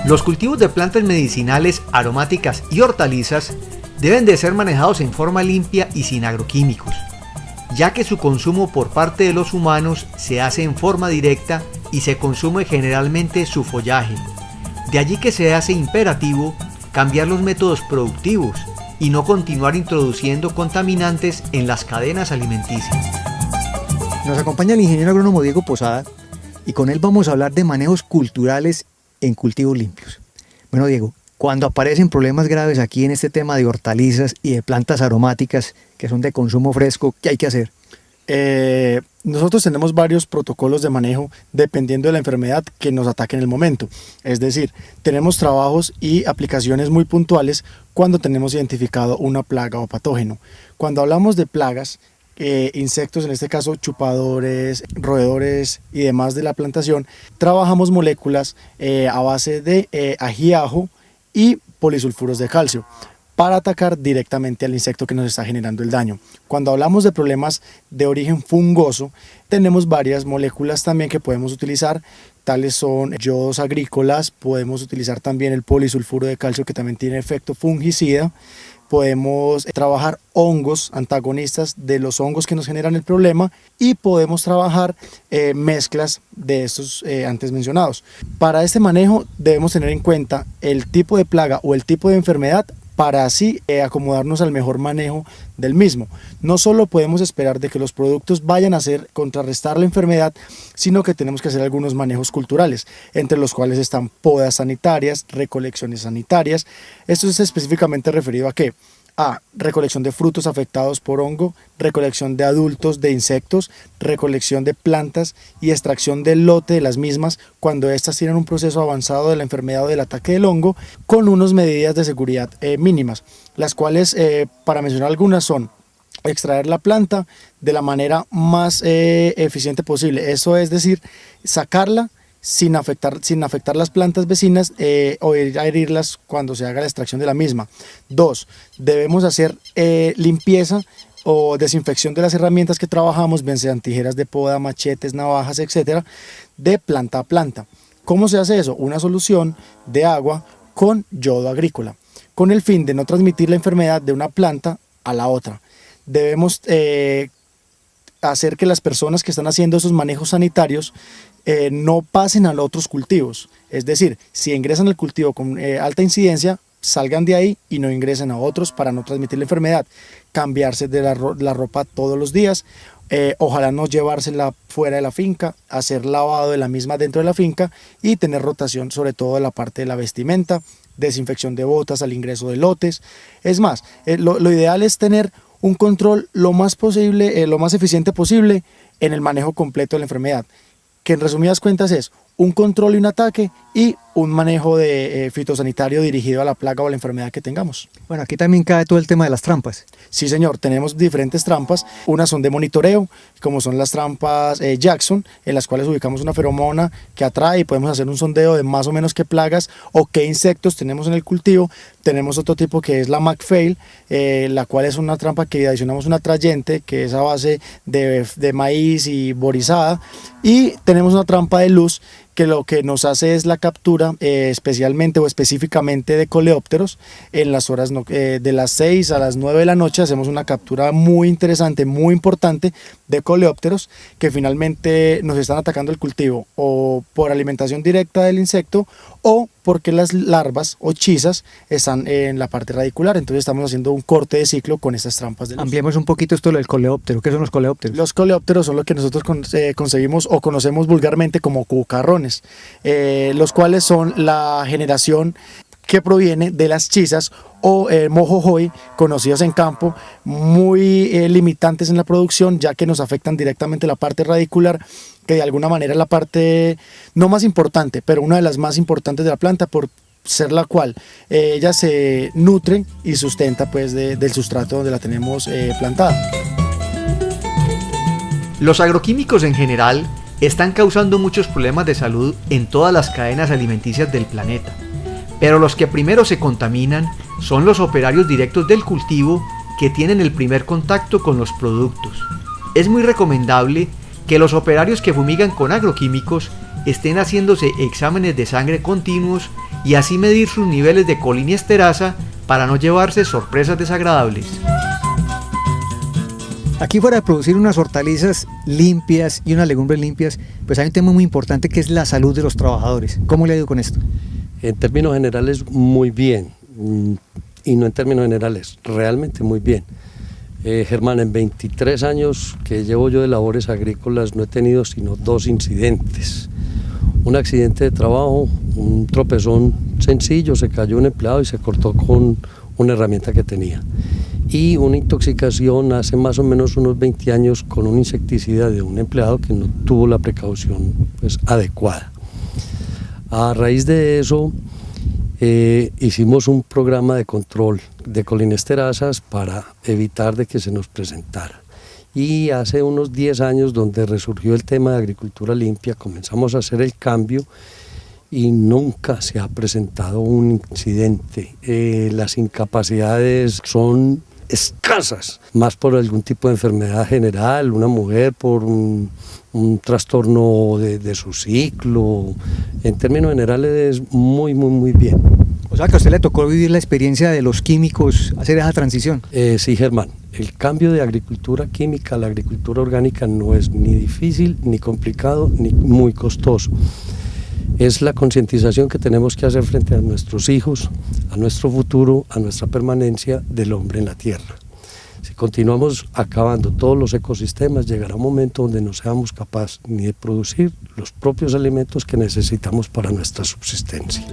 Los cultivos de plantas medicinales, aromáticas y hortalizas deben de ser manejados en forma limpia y sin agroquímicos, ya que su consumo por parte de los humanos se hace en forma directa y se consume generalmente su follaje. De allí que se hace imperativo cambiar los métodos productivos y no continuar introduciendo contaminantes en las cadenas alimenticias. Nos acompaña el ingeniero agrónomo Diego Posada y con él vamos a hablar de manejos culturales en cultivos limpios. Bueno, Diego, cuando aparecen problemas graves aquí en este tema de hortalizas y de plantas aromáticas que son de consumo fresco, ¿qué hay que hacer? Nosotros tenemos varios protocolos de manejo dependiendo de la enfermedad que nos ataque en el momento. Es decir, tenemos trabajos y aplicaciones muy puntuales cuando tenemos identificado una plaga o patógeno. Cuando hablamos de plagas, insectos, en este caso chupadores, roedores y demás de la plantación, trabajamos moléculas a base de ají, ajo y polisulfuros de calcio para atacar directamente al insecto que nos está generando el daño. Cuando hablamos de problemas de origen fungoso, tenemos varias moléculas también que podemos utilizar, tales son yodos agrícolas, podemos utilizar también el polisulfuro de calcio que también tiene efecto fungicida. Podemos trabajar hongos antagonistas de los hongos que nos generan el problema y podemos trabajar mezclas de estos antes mencionados. Para este manejo debemos tener en cuenta el tipo de plaga o el tipo de enfermedad para así acomodarnos al mejor manejo del mismo. No solo podemos esperar de que los productos vayan a contrarrestar la enfermedad, sino que tenemos que hacer algunos manejos culturales, entre los cuales están podas sanitarias, recolecciones sanitarias. Esto es específicamente referido a ¿qué? A recolección de frutos afectados por hongo, recolección de adultos de insectos, recolección de plantas y extracción del lote de las mismas cuando éstas tienen un proceso avanzado de la enfermedad o del ataque del hongo, con unas medidas de seguridad mínimas, las cuales, para mencionar algunas, son extraer la planta de la manera más eficiente posible, eso es decir, sacarla sin afectar las plantas vecinas o ir a herirlas cuando se haga la extracción de la misma. 2. Debemos hacer limpieza o desinfección de las herramientas que trabajamos, bien sean tijeras de poda, machetes, navajas, etcétera, de planta a planta. ¿Cómo se hace eso? Una solución de agua con yodo agrícola, con el fin de no transmitir la enfermedad de una planta a la otra. Debemos hacer que las personas que están haciendo esos manejos sanitarios no pasen a los otros cultivos, es decir, si ingresan al cultivo con alta incidencia, salgan de ahí y no ingresen a otros para no transmitir la enfermedad. Cambiarse de la ropa todos los días, ojalá no llevársela fuera de la finca, hacer lavado de la misma dentro de la finca y tener rotación sobre todo de la parte de la vestimenta, desinfección de botas al ingreso de lotes. Es más, lo ideal es tener un control lo más posible, lo más eficiente posible en el manejo completo de la enfermedad, que en resumidas cuentas es un control y un ataque y un manejo de fitosanitario dirigido a la plaga o a la enfermedad que tengamos. Bueno, aquí también cae todo el tema de las trampas. Sí, señor, tenemos diferentes trampas. Unas son de monitoreo, como son las trampas Jackson, en las cuales ubicamos una feromona que atrae y podemos hacer un sondeo de más o menos qué plagas o qué insectos tenemos en el cultivo. Tenemos otro tipo que es la McPhail, la cual es una trampa que adicionamos un atrayente que es a base de maíz y borizada. Y tenemos una trampa de luz que lo que nos hace es la captura especialmente o específicamente de coleópteros. En las horas de las 6 a las 9 de la noche hacemos una captura muy interesante, muy importante de coleópteros que finalmente nos están atacando el cultivo o por alimentación directa del insecto o porque las larvas o chisas están en la parte radicular. Entonces estamos haciendo un corte de ciclo con estas trampas de luz. Ampliemos un poquito esto del coleóptero. ¿Qué son los coleópteros? Los coleópteros son lo que nosotros conseguimos o conocemos vulgarmente como cucarrones, los cuales son la generación que proviene de las chisas o mojojoy, conocidas en campo, muy limitantes en la producción, ya que nos afectan directamente la parte radicular, que de alguna manera es la parte no más importante, pero una de las más importantes de la planta, por ser la cual ella se nutre y sustenta pues del sustrato donde la tenemos plantada. Los agroquímicos en general están causando muchos problemas de salud en todas las cadenas alimenticias del planeta, pero los que primero se contaminan son los operarios directos del cultivo que tienen el primer contacto con los productos. Es muy recomendable que los operarios que fumigan con agroquímicos estén haciéndose exámenes de sangre continuos y así medir sus niveles de colinesteraza para no llevarse sorpresas desagradables. Aquí, fuera de producir unas hortalizas limpias y unas legumbres limpias, pues hay un tema muy importante que es la salud de los trabajadores. ¿Cómo le ha ido con esto? En términos generales, muy bien, y no en términos generales, realmente muy bien. Germán, en 23 años que llevo yo de labores agrícolas no he tenido sino 2 incidentes. Un accidente de trabajo, un tropezón sencillo, se cayó un empleado y se cortó con una herramienta que tenía. Y una intoxicación hace más o menos unos 20 años con un insecticida de un empleado que no tuvo la precaución adecuada. A raíz de eso hicimos un programa de control de colinesterazas para evitar de que se nos presentara. Y hace unos 10 años, donde resurgió el tema de agricultura limpia, comenzamos a hacer el cambio y nunca se ha presentado un incidente. Las incapacidades son escasas, más por algún tipo de enfermedad general, una mujer por un trastorno de su ciclo. En términos generales, muy bien. O sea que a usted le tocó vivir la experiencia de los químicos, hacer esa transición. Sí, Germán, el cambio de agricultura química a la agricultura orgánica no es ni difícil, ni complicado, ni muy costoso. Es la concientización que tenemos que hacer frente a nuestros hijos, a nuestro futuro, a nuestra permanencia del hombre en la tierra. Si continuamos acabando todos los ecosistemas, llegará un momento donde no seamos capaces ni de producir los propios alimentos que necesitamos para nuestra subsistencia.